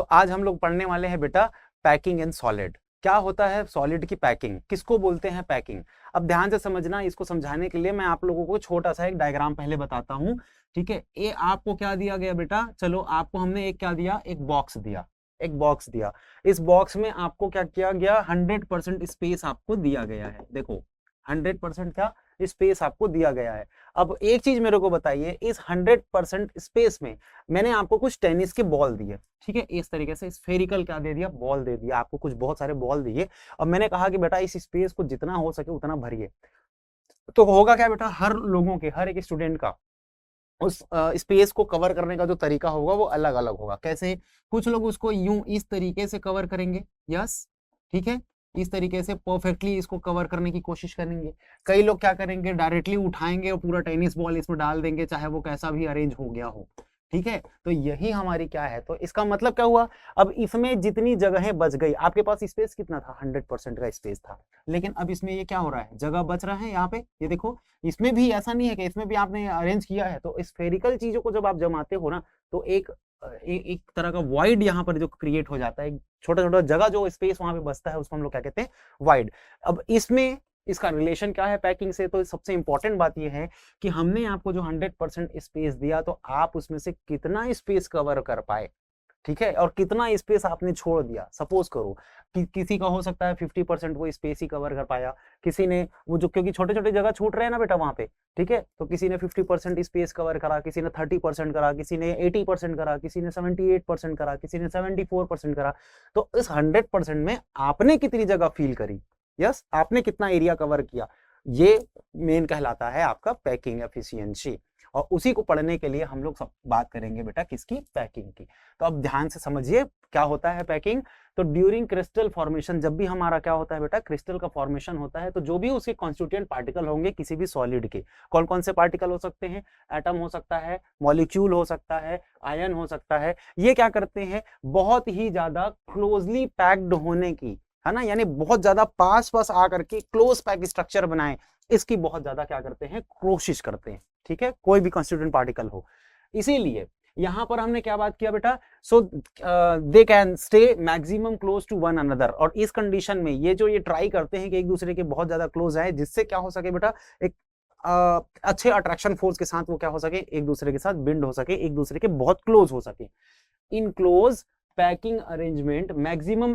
तो आज हम लोग पढ़ने वाले हैं बेटा पैकिंग इन सॉलिड। क्या होता है सॉलिड की पैकिंग, किसको बोलते हैं पैकिंग। अब ध्यान से समझना, इसको समझाने के लिए मैं आप लोगों को छोटा सा एक डायग्राम पहले बताता हूं। ठीक है, ये आपको क्या दिया गया बेटा, चलो आपको हमने एक क्या दिया, एक बॉक्स दिया, एक बॉक्स दिया। इस बॉक्स में आपको क्या किया गया, 100% स्पेस आपको दिया गया है। देखो 100% क्या स्पेस आपको दिया गया है। अब एक चीज मेरे को बताइए, इस 100% स्पेस में मैंने आपको कुछ टेनिस के बॉल दिए, ठीक है, इस तरीके से स्फेरिकल क्या दे दिया, बॉल दे दिया, आपको कुछ बहुत सारे बॉल दिए। और मैंने कहा कि बेटा इस स्पेस को जितना हो सके उतना भरिए। तो होगा क्या बेटा, हर लोगों के, हर एक स्टूडेंट का उस स्पेस को कवर करने का जो तरीका होगा वो अलग अलग होगा। कैसे, कुछ लोग उसको यूं इस तरीके से कवर करेंगे, यस, ठीक है, इस तरीके से परफेक्टली इसको कवर करने की कोशिश करेंगे। कई लोग क्या करेंगे, डायरेक्टली उठाएंगे और पूरा टेनिस बॉल इसमें डाल देंगे, चाहे वो कैसा भी अरेंज हो गया हो। ठीक है, तो यही हमारी क्या है, तो इसका मतलब क्या हुआ, अब इसमें जितनी जगहें बच गई, आपके पास स्पेस कितना था, 100% का स्पेस था, लेकिन अब इसमें ये क्या हो रहा है, जगह बच रहा है यहाँ पे, ये देखो इसमें भी ऐसा नहीं है कि इसमें भी आपने अरेंज किया है। तो स्फेरिकल चीजों को जब आप जमाते हो ना, तो एक तरह का वाइड यहाँ पर जो क्रिएट हो जाता है, छोटा छोटा जगह जो स्पेस वहां पे बचता है उसको हम लोग क्या कहते हैं, वाइड। अब इसमें इसका रिलेशन क्या है पैकिंग से, तो सबसे इंपॉर्टेंट बात यह है कि हमने आपको जो 100% स्पेस दिया, तो आप उसमें से कितना स्पेस कवर कर पाए, ठीक है, और कितना स्पेस आपने छोड़ दिया। सपोज करो कि किसी का हो सकता है 50% वो स्पेस ही कवर कर पाया, किसी ने वो जो, क्योंकि छोटे छोटे जगह छूट रहे हैं ना बेटा वहां पे, ठीक है, तो किसी ने 50% स्पेस कवर करा, किसी ने 30% करा, किसी ने 80% करा, किसी ने 78% करा, किसी ने 74% करा। तो इस 100% में आपने कितनी जगह फील करी, यस, आपने कितना एरिया कवर किया, ये मेन कहलाता है आपका पैकिंग एफिशिएंसी। और उसी को पढ़ने के लिए हम लोग सब बात करेंगे बेटा किसकी, पैकिंग की। तो अब ध्यान से समझिए क्या होता है पैकिंग। तो ड्यूरिंग क्रिस्टल फॉर्मेशन, जब भी हमारा क्या होता है बेटा, क्रिस्टल का फॉर्मेशन होता है, तो जो भी उसके कॉन्स्टिट्यूएंट पार्टिकल होंगे किसी भी सॉलिड के, कौन कौन से पार्टिकल हो सकते हैं, एटम हो सकता है, मॉलिक्यूल हो सकता है, आयन हो सकता है, ये क्या करते हैं, बहुत ही ज्यादा क्लोजली पैक्ड होने की, है ना, यानी बहुत ज्यादा पास पास आकर के क्लोज पैक स्ट्रक्चर बनाए, इसकी बहुत ज्यादा क्या करते हैं, कोशिश करते हैं। ठीक है, कोई भी कॉन्स्टिट्यूएंट पार्टिकल हो। इसीलिए यहां पर हमने क्या बात किया बेटा, so they can stay maximum close to one another. और इस कंडीशन में ये ट्राई करते हैं कि एक दूसरे के बहुत ज्यादा क्लोज आए, जिससे क्या हो सके बेटा, एक अच्छे अट्रैक्शन फोर्स के साथ वो क्या हो सके, एक दूसरे के साथ बिंड हो सके, एक दूसरे के बहुत क्लोज हो सके। In close packing arrangement maximum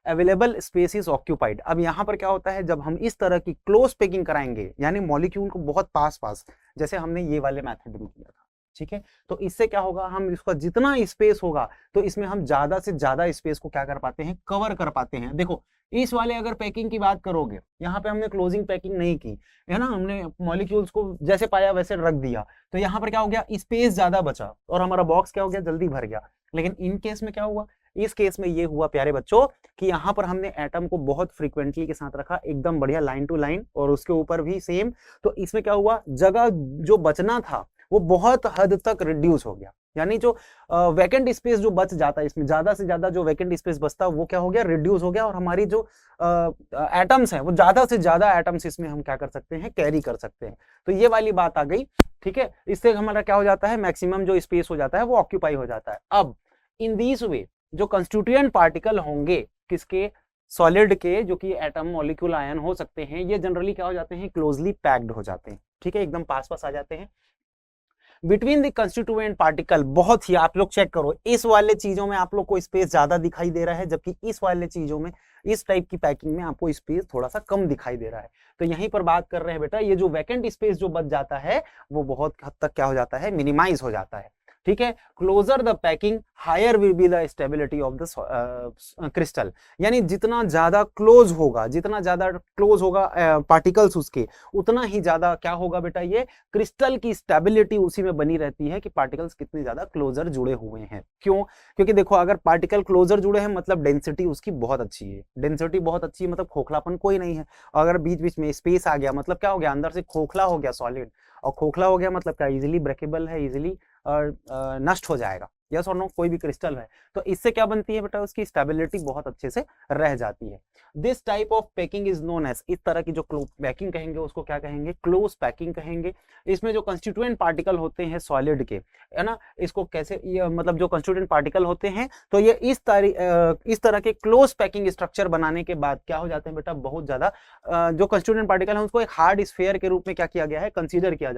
available space is occupied. अब यहां पर क्या होता है, जब हम इस तरह की क्लोज पैकिंग कराएंगे, यानी मॉलिक्यूल को बहुत पास पास, जैसे हमने ये वाले मेथड में किया था, ठीक है, तो इससे क्या होगा, हम इसका जितना स्पेस होगा तो इसमें हम ज्यादा से ज्यादा स्पेस को क्या कर पाते हैं, कवर कर पाते हैं। देखो इस वाले अगर पैकिंग की बात करोगे, यहाँ पे हमने क्लोजिंग पैकिंग नहीं की है ना, हमने मॉलिक्यूल्स को जैसे पाया वैसे रख दिया, तो यहाँ पर क्या हो गया, स्पेस ज्यादा बचा और हमारा बॉक्स क्या हो गया, जल्दी भर गया। लेकिन इन केस में क्या हुआ, इस केस में ये हुआ प्यारे बच्चों कि यहाँ पर हमने एटम को बहुत फ्रीक्वेंटली के साथ रखा, एकदम बढ़िया लाइन टू लाइन, और उसके ऊपर भी सेम। तो इसमें क्या हुआ, जगह जो बचना था वो बहुत हद तक रिड्यूस हो गया, यानी जो वैकेंट स्पेस जो बच जाता है, इसमें ज्यादा से ज्यादा जो वैकेंट स्पेस बचता है वो क्या हो गया, रिड्यूस हो गया। और हमारी जो एटम्स हैं वो ज्यादा से ज्यादा एटम्स इसमें हम क्या कर सकते हैं, कैरी कर सकते हैं। तो ये वाली बात आ गई, ठीक है, इससे हमारा क्या हो जाता है, मैक्सिमम जो स्पेस हो जाता है वो ऑक्यूपाई हो जाता है। अब इन दिस वे जो कंस्टिट्यूएंट पार्टिकल होंगे किसके, सॉलिड के, जो कि एटम मॉलिक्यूल आयन हो सकते हैं, ये जनरली क्या हो जाते हैं, क्लोजली पैक्ड हो जाते हैं, ठीक है, एकदम पास पास आ जाते हैं। बिटवीन द कंस्टिट्यूएंट पार्टिकल, बहुत ही, आप लोग चेक करो, इस वाले चीजों में आप लोग को स्पेस ज्यादा दिखाई दे रहा है, जबकि इस वाले चीजों में, इस टाइप की पैकिंग में आपको स्पेस थोड़ा सा कम दिखाई दे रहा है। तो यहीं पर बात कर रहे हैं बेटा, ये जो वैकेंट स्पेस जो बच जाता है वो बहुत हद तक क्या हो जाता है, मिनिमाइज हो जाता है। ठीक है, closer the packing higher will be the stability of the crystal, यानी जितना ज्यादा क्लोज होगा पार्टिकल्स उसके, उतना ही ज्यादा क्या होगा बेटा, ये क्रिस्टल की स्टेबिलिटी उसी में बनी रहती है कि पार्टिकल्स कितने ज्यादा क्लोजर जुड़े हुए हैं। क्यों, क्योंकि देखो अगर पार्टिकल क्लोजर जुड़े हैं मतलब डेंसिटी उसकी बहुत अच्छी है, डेंसिटी बहुत अच्छी है मतलब खोखलापन कोई नहीं है। अगर बीच बीच में स्पेस आ गया मतलब क्या हो गया, अंदर से खोखला हो गया सॉलिड, और खोखला हो गया मतलब क्या, इजिली ब्रेकेबल है, इजिली नष्ट हो जाएगा, यस और नो, कोई भी क्रिस्टल है तो इससे क्या बनती है बेटा, उसकी स्टेबिलिटी बहुत अच्छे से रह जाती है। This type of packing is known as, इस तरह की जो पैकिंग कहेंगे उसको क्या कहेंगे, क्लोज पैकिंग कहेंगे। इसमें जो कंस्टिट्यूएंट पार्टिकल होते हैं सॉलिड के, है ना, इसको कैसे मतलब जो कंस्टिट्यूएंट पार्टिकल होते हैं तो ये इस तरह के क्लोज पैकिंग स्ट्रक्चर बनाने के बाद क्या हो जाते हैं बेटा, बहुत ज्यादा जो कंस्टिट्यूएंट पार्टिकल है उसको एक हार्ड स्फीयर के रूप में क्या किया गया है, कंसीडर किया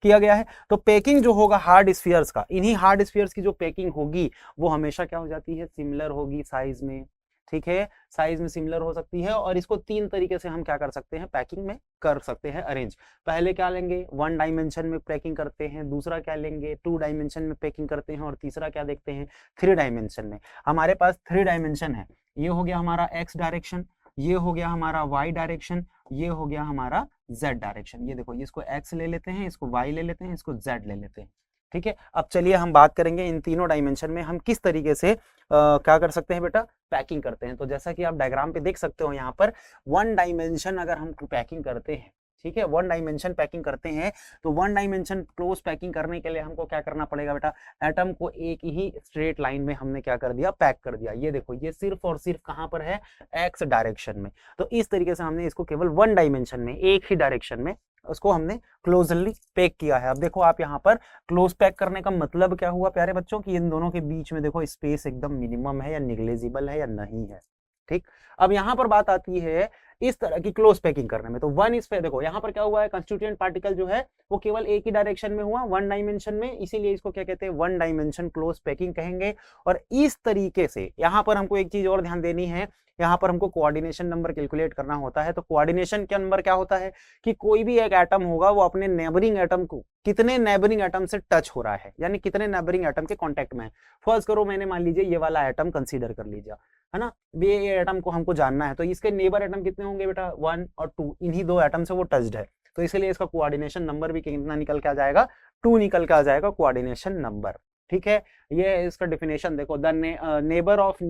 गया है। तो पैकिंग जो होगा हार्ड स्फीयर्स का, इन्हीं हार्ड स्फीयर्स की जो पैकिंग होगी वो हमेशा क्या हो जाती है, सिमिलर होगी साइज में, ठीक है, साइज में सिमिलर हो सकती है। और इसको तीन तरीके से हम क्या कर सकते हैं, पैकिंग में कर सकते हैं अरेंज। पहले क्या लेंगे, 1 डायमेंशन में पैकिंग करते हैं, दूसरा क्या लेंगे, 2 डायमेंशन में पैकिंग करते हैं, और तीसरा क्या देखते हैं, 3 डायमेंशन में। हमारे पास 3 डायमेंशन है, ये हो गया हमारा एक्स डायरेक्शन, ये हो गया हमारा वाई डायरेक्शन, ये हो गया हमारा जेड डायरेक्शन। ये देखो, इसको एक्स ले लेते हैं, इसको वाई ले लेते हैं, इसको जेड ले लेते हैं, ठीक है। अब चलिए हम बात करेंगे इन तीनों डायमेंशन में हम किस तरीके से क्या कर सकते हैं बेटा, पैकिंग करते हैं। तो जैसा कि आप डायग्राम पे देख सकते हो यहाँ पर 1 डायमेंशन अगर हम पैकिंग करते हैं, ठीक है, 1 डायमेंशन पैकिंग करते हैं तो 1 डायमेंशन क्लोज पैकिंग करने के लिए हमको क्या करना पड़ेगा बेटा, एटम को एक ही स्ट्रेट लाइन में हमने क्या कर दिया, पैक कर दिया। ये देखो, ये सिर्फ और सिर्फ कहां पर है, एक्स डायरेक्शन में। तो इस तरीके से हमने इसको केवल 1 डायमेंशन में, एक ही डायरेक्शन में उसको हमने क्लोजली पैक किया है। अब देखो आप यहाँ पर क्लोज पैक करने का मतलब क्या हुआ प्यारे बच्चों, की इन दोनों के बीच में देखो स्पेस एकदम मिनिमम है या निग्लेजिबल है या नहीं है, ठीक। अब यहाँ पर बात आती है इस तरह की क्लोज पैकिंग करने में। तो 1 इस पे देखो यहाँ पर क्या हुआ है, कंस्टिट्यूएंट पार्टिकल जो है वो केवल एक ही डायरेक्शन में हुआ, 1 डायमेंशन में, इसीलिए इसको क्या कहते हैं, 1 डायमेंशन क्लोज पैकिंग कहेंगे। और इस तरीके से यहाँ पर हमको एक चीज और ध्यान देनी है, यहाँ पर हमको कोऑर्डिनेशन नंबर कैलकुलेट करना होता है। तो कोऑर्डिनेशन के नंबर क्या होता है कि कोई भी एक एटम होगा वो अपने नेबरिंग एटम को कितने नेबरिंग एटम से टच हो रहा है, यानी कितने नेबरिंग एटम के कांटेक्ट में है। फर्स्ट करो, मैंने मान लीजिए ये वाला एटम कंसीडर कर लीजिए, है ना, ये एटम को हमको जानना है तो इसके नेबर एटम कितने होंगे बेटा, 1 और 2, इन्हीं 2 एटम से वो टच्ड है। तो इसलिए इसका कोऑर्डिनेशन नंबर भी कितना निकल के आ जाएगा, 2 निकल के आ जाएगा कोऑर्डिनेशन नंबर, ठीक है। ये इसका डेफिनेशन देखो, the neighbour of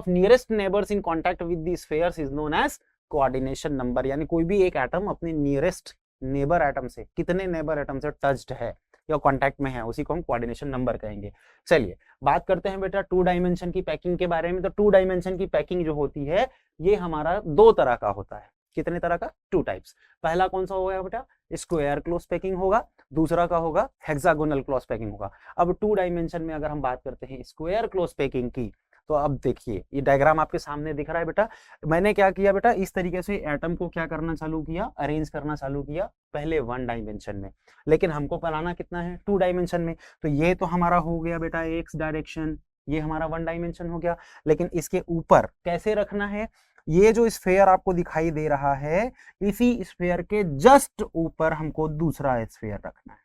nearest neighbours in contact with the spheres is known as coordination number. यानी कोई भी एक एटम अपने नियरेस्ट नेबर एटम से कितने नेबर एटम से टच्ड है या कांटेक्ट में है, उसी को हम कोऑर्डिनेशन नंबर कहेंगे। चलिए बात करते हैं बेटा 2 डायमेंशन की पैकिंग के बारे में। तो 2 डायमेंशन की पैकिंग जो होती है ये हमारा 2 तरह का होता है। कितने तरह का, 2 टाइप्स। पहला कौन सा होगा बेटा, स्क्वायर क्लोज पैकिंग होगा, दूसरा का होगा हेक्सागोनल क्लोज पैकिंग होगा। अब 2 डायमेंशन में अगर हम बात करते हैं स्क्वायर क्लोज पैकिंग की, तो अब देखिए ये डायग्राम आपके सामने दिख रहा है बेटा। मैंने क्या किया बेटा, इस तरीके से एटम को क्या करना चालू किया, अरेंज करना चालू किया, पहले 1 डायमेंशन में, लेकिन हमको बनाना कितना है, 2 डायमेंशन में। तो ये तो हमारा हो गया बेटा एक्स डायरेक्शन, ये हमारा 1 डायमेंशन हो गया। लेकिन इसके ऊपर कैसे रखना है, ये जो स्फीयर आपको दिखाई दे रहा है, इसी स्फीयर के जस्ट ऊपर हमको दूसरा स्फीयर रखना है,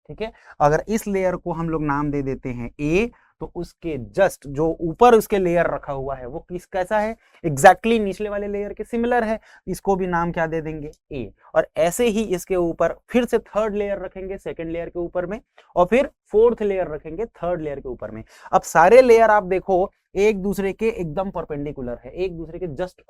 ठीक है। अगर इस लेयर को हम लोग नाम दे देते हैं ए, तो उसके जस्ट जो ऊपर उसके लेयर रखा हुआ है वो किस कैसा है, एग्जैक्टली निचले वाले लेयर के सिमिलर है, इसको भी नाम क्या दे देंगे, ए। और ऐसे ही इसके ऊपर फिर से 3rd लेयर रखेंगे, 2nd लेयर के ऊपर में, और फिर 4th लेयर रखेंगे 3rd लेयर के ऊपर में। अब सारे लेयर आप देखो एक दूसरे के एकदम परपेंडिकुलर है, एक दूसरे के जस्ट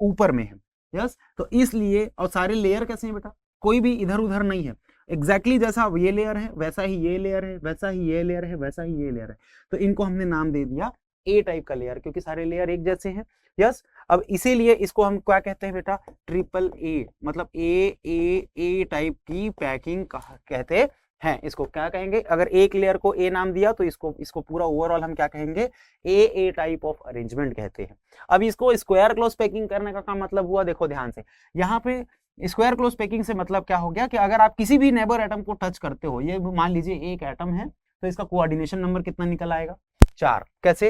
ऊपर में है, यस। तो इसलिए, और सारे लेयर कैसे हैं बेटा, कोई भी इधर उधर नहीं है, एग्जैक्टली जैसा ये लेयर है वैसा ही ये लेयर है, वैसा ही ये लेयर है, वैसा ही ये लेयर है। तो इनको हमने नाम दे दिया ए टाइप का लेयर, क्योंकि सारे लेयर एक जैसे हैं, यस। अब इसीलिए इसको हम क्या कहते हैं बेटा, ट्रिपल ए, मतलब ए टाइप की पैकिंग कहते हैं। इसको क्या कहेंगे, अगर एक लेयर को ए नाम दिया तो इसको पूरा ओवरऑल हम क्या कहेंगे, ए टाइप ऑफ अरेंजमेंट कहते हैं। अब इसको स्क्वायर क्लोज पैकिंग करने का मतलब हुआ, देखो ध्यान से, यहाँ पे स्क्वायर क्लोज पैकिंग से मतलब क्या हो गया कि अगर आप किसी भी नेबर एटम को टच करते हो, ये मान लीजिए एक एटम है, तो इसका कोऑर्डिनेशन नंबर कितना निकल आएगा, 4। कैसे,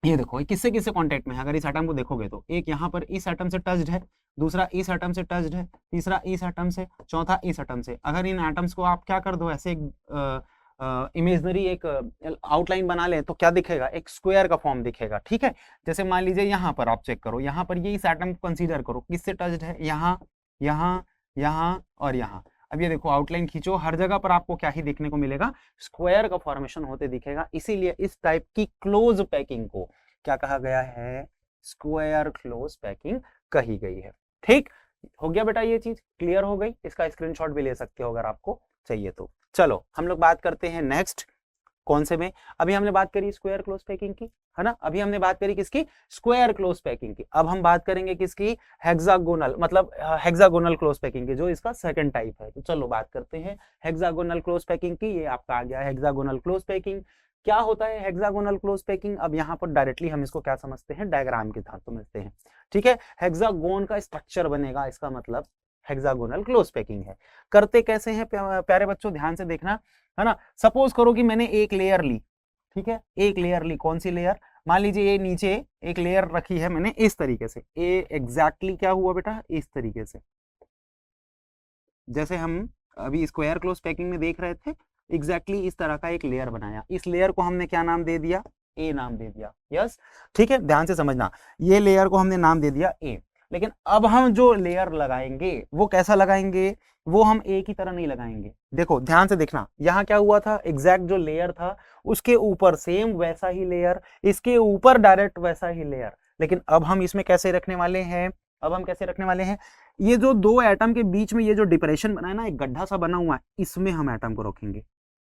ये देखो किससे किससे कांटेक्ट में है, अगर इस एटम को देखोगे तो एक यहाँ पर इस एटम से टच्ड है, दूसरा इस एटम से टच्ड है, तीसरा इस एटम से, चौथा इस एटम से। अगर इन एटम्स को आप क्या कर दो, ऐसे इमेजनरी एक आउटलाइन बना लें तो क्या दिखेगा, एक स्क्वायर का फॉर्म दिखेगा, ठीक है। जैसे मान लीजिए यहाँ पर आप चेक करो, यहाँ पर ये इस एटम को कंसीडर करो, किससे टच्ड है, यहाँ यहाँ यहाँ और यहाँ। अब ये देखो आउटलाइन खींचो, हर जगह पर आपको क्या ही देखने को मिलेगा, स्क्वायर का फॉर्मेशन होते दिखेगा। इसीलिए इस टाइप की क्लोज पैकिंग को क्या कहा गया है, स्क्वायर क्लोज पैकिंग कही गई है। ठीक हो गया बेटा, ये चीज क्लियर हो गई। इसका स्क्रीनशॉट भी ले सकते हो अगर आपको चाहिए तो। चलो हम लोग बात करते हैं नेक्स्ट कौन से में। अभी हमने बात करी स्क्वायर क्लोज पैकिंग की, है ना, अभी हमने बात करी किसकी, स्क्वायर क्लोज पैकिंग की। अब हम बात करेंगे किसकी, हेक्सागोनल, मतलब हेक्सागोनल क्लोज पैकिंग की, जो इसका सेकंड टाइप है। तो चलो बात करते हैं हेक्सागोनल क्लोज पैकिंग की। ये आपका आ गया हेक्सागोनल क्लोज पैकिंग। क्या होता है हेक्सागोनल क्लोज पैकिंग? अब यहाँ पर डायरेक्टली हम इसको क्या समझते हैं, डायग्राम के साथ समझते हैं, ठीक है। हेक्सागोन का स्ट्रक्चर बनेगा, इसका मतलब हेक्सागोनल क्लोज पैकिंग है। करते कैसे हैं प्यारे बच्चों, ध्यान से देखना, है ना। सपोज करो कि मैंने एक लेयर ली, ठीक है, एक लेयर ली, कौन सी लेयर, मान लीजिए ये नीचे एक लेयर रखी है मैंने इस तरीके से, ये एग्जैक्टली क्या हुआ बेटा, इस तरीके से, जैसे हम अभी स्क्वायर क्लोज पैकिंग में देख रहे थे, एग्जैक्टली इस तरह का एक लेयर बनाया। इस लेयर को हमने क्या नाम दे दिया, ए नाम दे दिया, यस, ठीक है, ध्यान से समझना, ये लेयर को हमने नाम दे दिया ए। लेकिन अब हम जो लेयर लगाएंगे वो कैसा लगाएंगे, वो हम एक ही तरह नहीं लगाएंगे। देखो ध्यान से देखना, यहाँ क्या हुआ था, एग्जैक्ट जो लेयर था उसके ऊपर सेम वैसा ही लेयर, इसके ऊपर डायरेक्ट वैसा ही लेयर। लेकिन अब हम इसमें कैसे रखने वाले हैं, अब हम कैसे रखने वाले हैं, ये जो दो एटम के बीच में ये जो डिप्रेशन बना है ना, एक गड्ढा सा बना हुआ है, इसमें हम एटम को रखेंगे।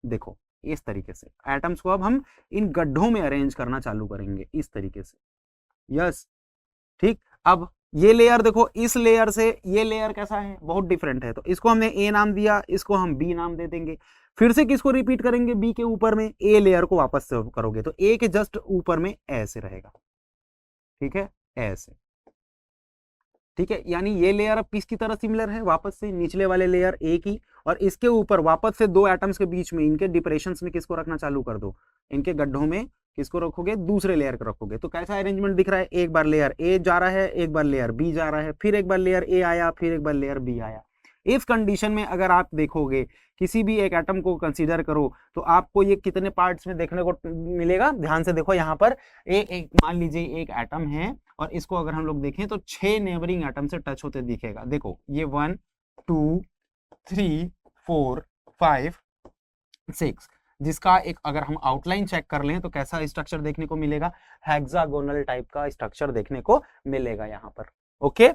देखो इस तरीके से एटम्स को अब हम इन गड्ढों में अरेंज करना चालू करेंगे, इस तरीके से, यस, ठीक। अब ये लेयर देखो, इस लेयर से ये लेयर कैसा है, बहुत डिफरेंट है, तो इसको हमने ए नाम दिया, इसको हम बी नाम दे देंगे। फिर से किसको रिपीट करेंगे, बी के ऊपर में ए लेयर को वापस से करोगे तो ए के जस्ट ऊपर में ऐसे रहेगा, ठीक है, ऐसे, ठीक है। यानी ये लेयर अब किसकी तरह सिमिलर है, वापस से निचले वाले लेयर ए की, और इसके ऊपर वापस से दो एटम्स के बीच में इनके डिप्रेशंस में किसको रखना चालू कर दो, इनके गड्ढों में किसको रखोगे, दूसरे लेयर को रखोगे। तो कैसा अरेंजमेंट दिख रहा है, एक बार लेयर ए जा रहा है, एक बार लेयर बी जा रहा है, फिर एक बार लेयर ए आया, फिर एक बार लेयर बी आया। इस कंडीशन में अगर आप देखोगे किसी भी एक एटम को कंसीडर करो तो आपको ये कितने पार्ट्स में देखने को मिलेगा, ध्यान से देखो, यहाँ पर एक मान लीजिए एक एटम है और इसको अगर हम लोग देखें तो 6 नेबरिंग एटम से टच होते दिखेगा। देखो ये 1 2 3 4 5 6, जिसका एक अगर हम आउटलाइन चेक कर लें तो कैसा स्ट्रक्चर देखने को मिलेगा, हेक्सागोनल टाइप का स्ट्रक्चर देखने को मिलेगा यहाँ पर। ओके।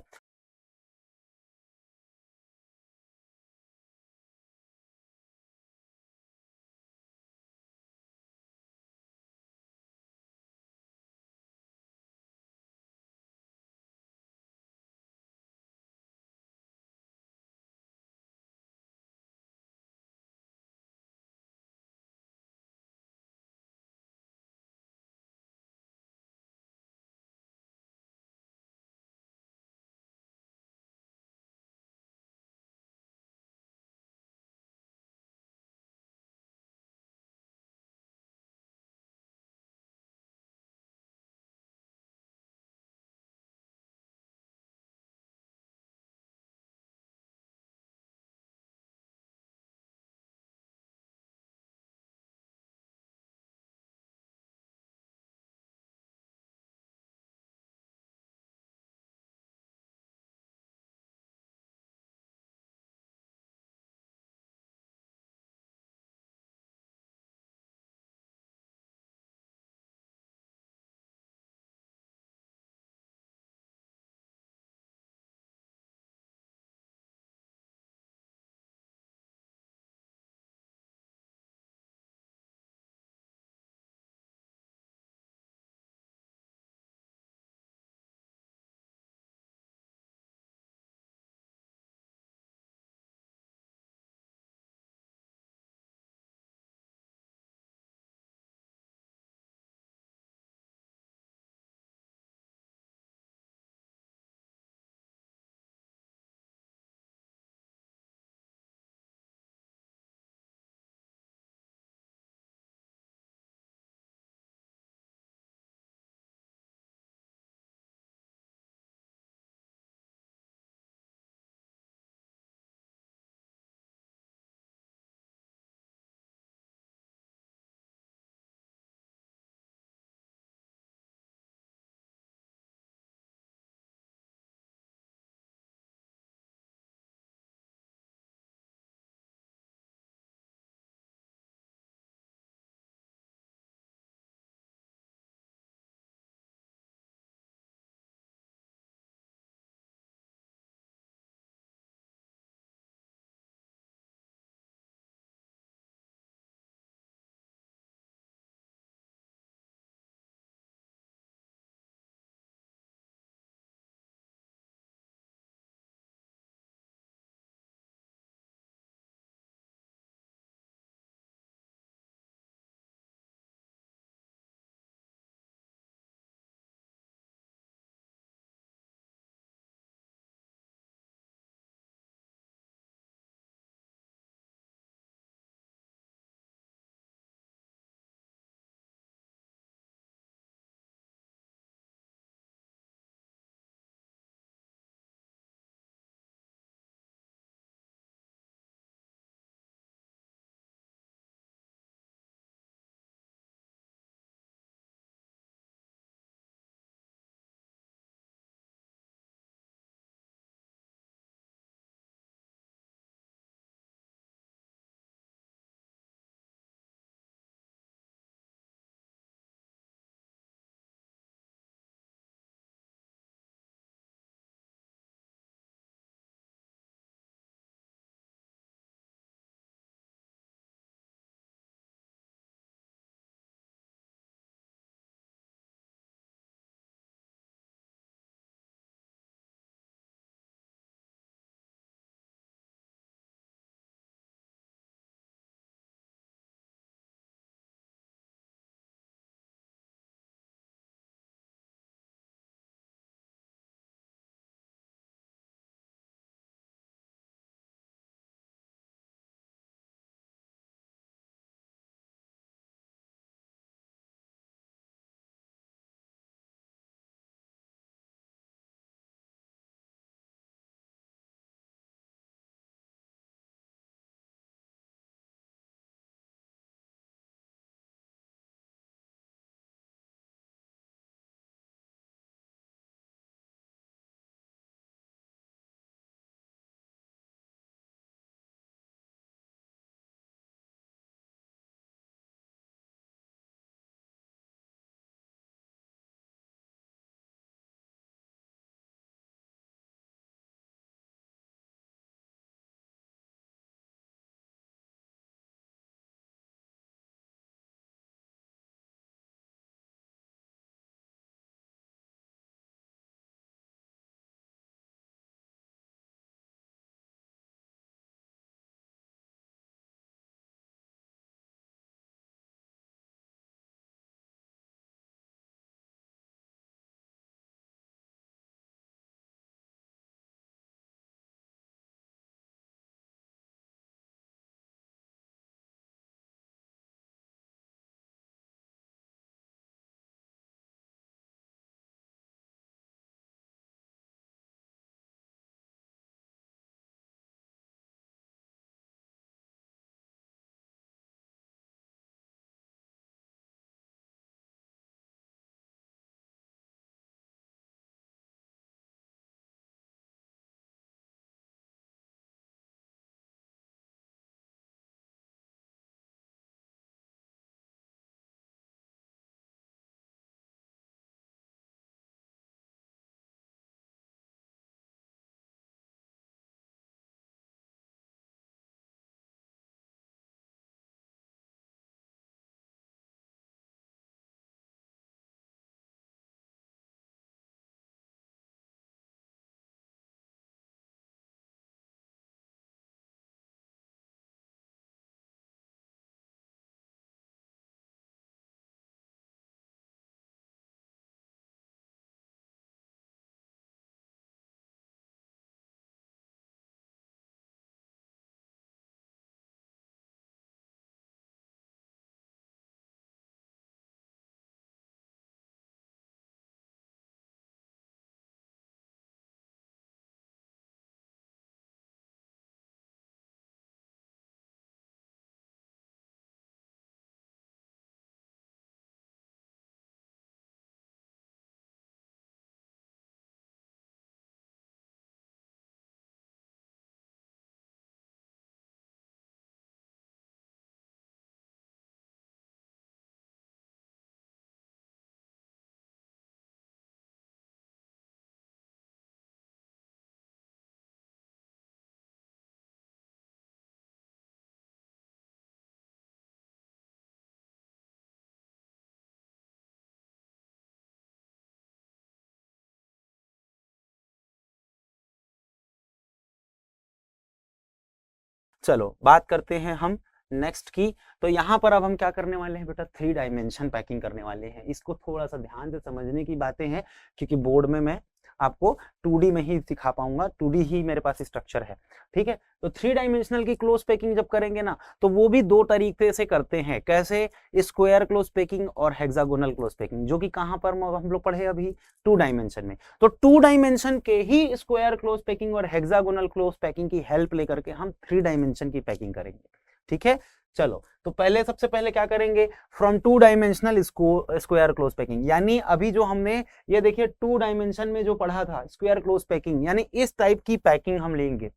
चलो बात करते हैं हम नेक्स्ट की। तो यहाँ पर अब हम क्या करने वाले हैं बेटा, 3 डायमेंशन पैकिंग करने वाले हैं। इसको थोड़ा सा ध्यान से समझने की बातें हैं, क्योंकि बोर्ड में मैं आपको 2D में ही सिखा पाऊंगा, 2D ही मेरे पास स्ट्रक्चर है, ठीक है। तो 3 डायमेंशनल की क्लोज पैकिंग जब करेंगे ना, तो वो भी 2 तरीके से करते हैं। कैसे? स्क्वायर क्लोज पैकिंग और हेक्सागोनल क्लोज पैकिंग, जो कि कहां पर हम लोग पढ़े अभी, 2 डायमेंशन में। तो 2 डायमेंशन के ही स्क्वायर क्लोज पैकिंग और हेक्सागोनल क्लोज पैकिंग की हेल्प लेकर के हम 3 डायमेंशन की पैकिंग करेंगे, ठीक है। चलो, तो पहले सबसे पहले क्या करेंगे, from 2 dimensional square close packing, यानी अभी जो हमने ये देखिए 2 डायमेंशन में जो पढ़ा था स्क्वायर क्लोज पैकिंग, यानी इस टाइप की पैकिंग हम लेंगे,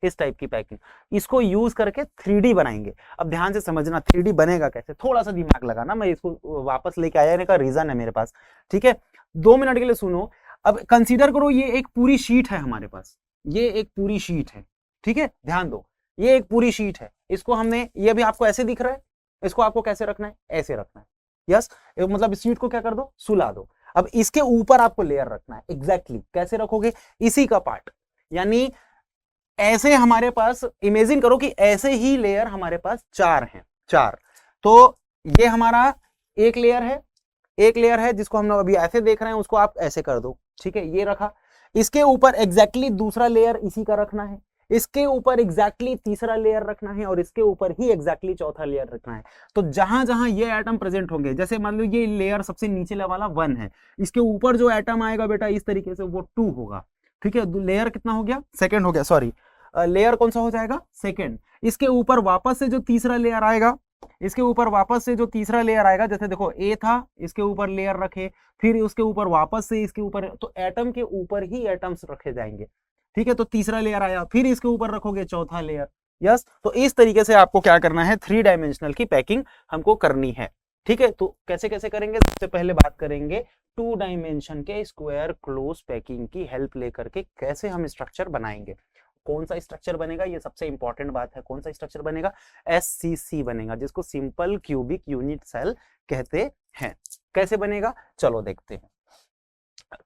इस टाइप की पैकिंग, इसको यूज करके 3D बनाएंगे। अब ध्यान से समझना 3D बनेगा कैसे, थोड़ा सा दिमाग लगाना, मैं इसको वापस लेके आने का रीजन है मेरे पास, ठीक है। 2 मिनट के लिए सुनो। अब कंसीडर करो ये एक पूरी शीट है हमारे पास, ये एक पूरी शीट है, ठीक है, ध्यान दो, ये एक पूरी शीट है। इसको हमने, ये भी आपको ऐसे दिख रहा है, इसको आपको कैसे रखना है, ऐसे रखना है, यस। मतलब इस शीट को क्या कर दो, सुला दो। अब इसके ऊपर आपको लेयर रखना है, एग्जैक्टली कैसे रखोगे, इसी का पार्ट, यानी ऐसे हमारे पास, इमेजिन करो कि ऐसे ही लेयर हमारे पास 4 हैं, 4। तो ये हमारा एक लेयर है, एक लेयर है जिसको हम लोग अभी ऐसे देख रहे हैं, उसको आप ऐसे कर दो, ठीक है, ये रखा। इसके ऊपर एग्जैक्टली दूसरा लेयर इसी का रखना है, इसके ऊपर एग्जैक्टली तीसरा लेयर रखना है, और इसके ऊपर ही एग्जैक्टली चौथा लेयर रखना है। तो जहां जहां ये एटम प्रेजेंट होंगे, जैसे मान लो ये लेयर सबसे नीचे वाला 1 है, इसके ऊपर जो एटम आएगा बेटा इस तरीके से, वो 2 होगा, ठीक है। लेयर कितना हो गया, सेकंड हो गया, सॉरी, लेयर कौन सा हो जाएगा, सेकंड। इसके ऊपर वापस से जो तीसरा लेयर आएगा, इसके ऊपर वापस से जो तीसरा लेयर आएगा, जैसे देखो ए था, इसके ऊपर लेयर रखे, फिर उसके ऊपर वापस से इसके ऊपर, तो एटम के ऊपर ही एटम्स रखे जाएंगे, ठीक है। तो तीसरा लेयर आया, फिर इसके ऊपर रखोगे चौथा लेयर, यस। तो इस तरीके से आपको क्या करना है, 3 डायमेंशनल की पैकिंग हमको करनी है, ठीक है। तो कैसे कैसे करेंगे, सबसे पहले बात करेंगे 2 डायमेंशन के स्क्वायर क्लोज पैकिंग की हेल्प लेकर के कैसे हम स्ट्रक्चर बनाएंगे। कौन सा स्ट्रक्चर बनेगा, ये सबसे इंपॉर्टेंट बात है, कौन सा स्ट्रक्चर बनेगा, SCC बनेगा, जिसको सिंपल क्यूबिक यूनिट सेल कहते हैं। कैसे बनेगा, चलो देखते हैं।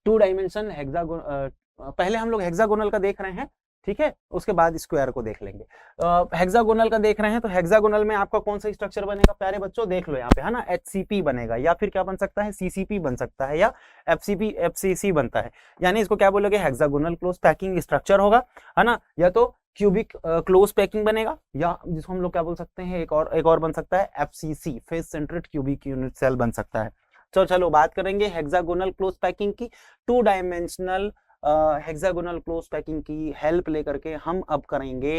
2 डायमेंशन पहले हम लोग हेक्सागोनल का देख रहे हैं, ठीक है, उसके बाद स्क्वायर को देख लेंगे। हेक्सागोनल का देख रहे हैं, तो हेक्सागोनल में आपका कौन सा स्ट्रक्चर बनेगा, प्यारे बच्चों देख लो यहाँ पे, है ना, HCP बनेगा, या फिर क्या बन सकता है, CCP बन सकता है, या FCC बनता है। यानी इसको क्या बोलोगे, हेक्सागोनल क्लोज पैकिंग स्ट्रक्चर होगा, है ना, या तो क्यूबिक क्लोज पैकिंग बनेगा, या जिसको हम लोग क्या बोल सकते हैं, एक और बन सकता है FCC, face centred cubic unit cell बन सकता है। तो चलो बात करेंगे हेक्सागोनल क्लोज पैकिंग की। 2 डायमेंशनल हेक्सागोनल क्लोज पैकिंग की हेल्प लेकर के हम अब करेंगे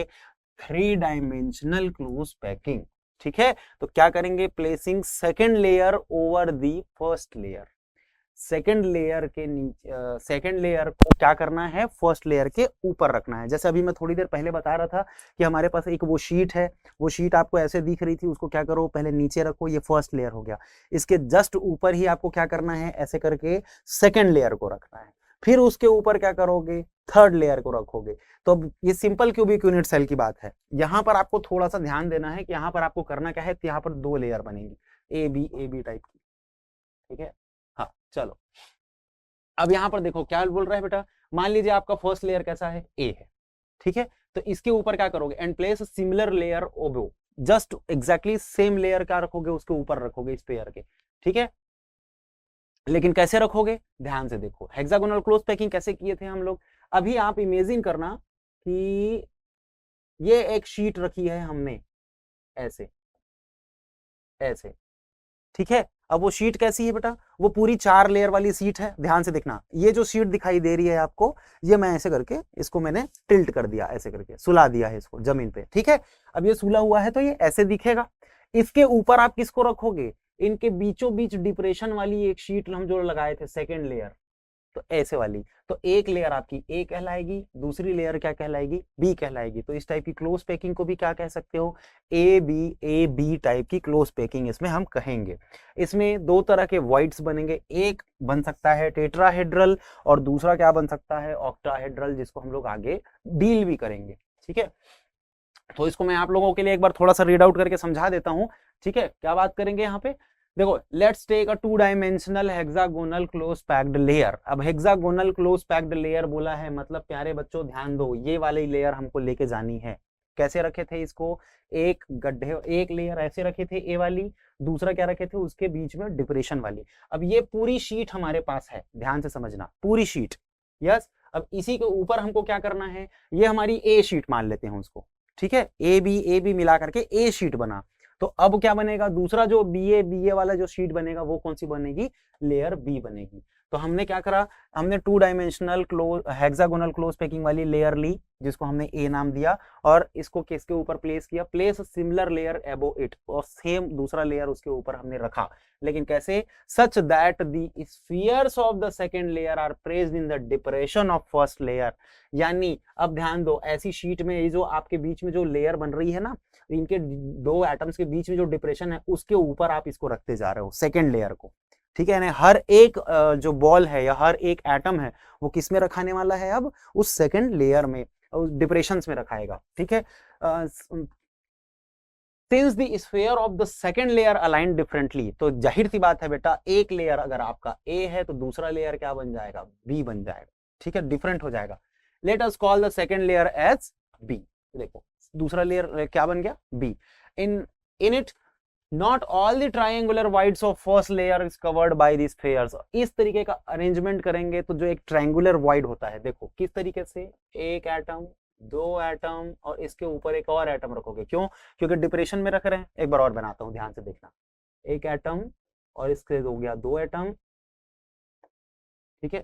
3 डायमेंशनल क्लोज पैकिंग, ठीक है। तो क्या करेंगे, placing second layer over the first layer. Second layer के नीचे, सेकंड लेयर को क्या करना है, फर्स्ट लेयर के ऊपर रखना है। जैसे अभी मैं थोड़ी देर पहले बता रहा था कि हमारे पास एक वो शीट है, वो शीट आपको ऐसे दिख रही थी, उसको क्या करो, पहले नीचे रखो, ये फर्स्ट लेयर हो गया। इसके जस्ट ऊपर ही आपको क्या करना है, ऐसे करके सेकंड लेयर को रखना है, फिर उसके ऊपर क्या करोगे, थर्ड लेयर को रखोगे। तो अब ये सिंपल क्यूबिक यूनिट सेल की बात है। यहाँ पर आपको थोड़ा सा ध्यान देना है कि यहाँ पर आपको करना क्या है, यहाँ पर 2 लेयर बनेंगी, ए बी टाइप की, ठीक है। हाँ चलो, अब यहाँ पर देखो क्या बोल रहा है बेटा, मान लीजिए आपका फर्स्ट लेयर कैसा है, ए है, ठीक है। तो इसके ऊपर क्या करोगे, and place similar layer ओबो, just exactly same layer क्या रखोगे, उसके ऊपर रखोगे इस पेयर के, ठीक है। लेकिन कैसे रखोगे, ध्यान से देखो, हेक्सागोनल क्लोज पैकिंग कैसे किए थे हम लोग। अभी आप इमेजिन करना कि ये एक शीट रखी है हमने, ऐसे ऐसे, ठीक है। अब वो शीट कैसी है बेटा, वो पूरी 4 लेयर वाली शीट है। ध्यान से देखना, ये जो शीट दिखाई दे रही है आपको, ये मैं ऐसे करके इसको मैंने टिल्ट कर दिया, ऐसे करके सुला दिया है इसको जमीन पे, ठीक है। अब ये सुला हुआ है तो ये ऐसे दिखेगा। इसके ऊपर आप किसको रखोगे, इनके बीचों बीच डिप्रेशन वाली एक शीट हम जो लगाए थे, सेकेंड लेयर, तो ऐसे वाली। तो एक लेयर आपकी ए कहलाएगी, दूसरी लेयर क्या कहलाएगी, बी कहलाएगी। तो इस टाइप की क्लोज पैकिंग को भी क्या कह सकते हो, ए बी टाइप की क्लोज पैकिंग इसमें हम कहेंगे। इसमें 2 तरह के वॉइड्स बनेंगे, एक बन सकता है टेट्राहेड्रल और दूसरा क्या बन सकता है, ऑक्टाहेड्रल, जिसको हम लोग आगे डील भी करेंगे, ठीक है। तो इसको मैं आप लोगों के लिए एक बार थोड़ा सा रीड आउट करके समझा देता हूं, ठीक है। क्या बात करेंगे यहाँ पे, देखो, let's take a 2 dimensional hexagonal close packed layer. अब हेक्सागोनल क्लोज पैक्ड लेयर बोला है, मतलब प्यारे बच्चों ध्यान दो, ये वाली लेयर हमको लेके जानी है, कैसे रखे थे इसको, एक गड्ढे, एक लेयर ऐसे रखे थे ए वाली, दूसरा क्या रखे थे उसके बीच में डिप्रेशन वाली। अब ये पूरी शीट हमारे पास है, ध्यान से समझना, पूरी शीट। यस, अब इसी के ऊपर हमको क्या करना है, ये हमारी ए शीट मान लेते हैं उसको, ठीक है, ए बी मिला करके ए शीट बना। तो अब क्या बनेगा, दूसरा जो बी ए वाला जो शीट बनेगा वो कौन सी बनेगी, लेयर बी बनेगी। तो हमने क्या करा, हमने 2 dimensional close hexagonal close packing वाली लेयर ली, जिसको हमने ए नाम दिया, और इसको किसके ऊपर प्लेस किया, place similar layer above it, और सेम दूसरा लेयर उसके ऊपर हमने रखा। लेकिन कैसे, such that the spheres of the second layer are placed in the depression of first layer. यानी अब ध्यान दो, ऐसी शीट में ये जो आपके बीच में जो लेयर बन रही है ना, इनके दो एटम्स के बीच में जो डिप्रेशन है उसके ऊपर आप इसको रखते जा रहे हो सेकेंड लेयर को, ठीक है। हर एक जो बॉल है या हर एक एटम है वो किस में रखाने वाला है, अब उस सेकेंड लेयर में, डिप्रेशन में रखाएगा, ठीक है। Since the sphere of the second layer align differently, तो जाहिर सी बात है बेटा, एक लेयर अगर आपका ए है तो दूसरा लेयर क्या बन जाएगा, बी बन जाएगा, ठीक है, डिफरेंट हो जाएगा। Let us call the second layer as B. देखो दूसरा लेयर क्या बन गया, B. In it not all the triangular voids of first layer is covered by this spheres. इस तरीके का अरेंजमेंट करेंगे तो जो एक ट्राइंगुलर वाइड होता है, देखो किस तरीके से, एक एटम, दो एटम, और इसके ऊपर एक और एटम रखोगे, क्यों, क्योंकि डिप्रेशन में रख रहे हैं। एक बार और बनाता हूं, ध्यान से देखना, एक एटम और इसके हो गया दो एटम, ठीक है।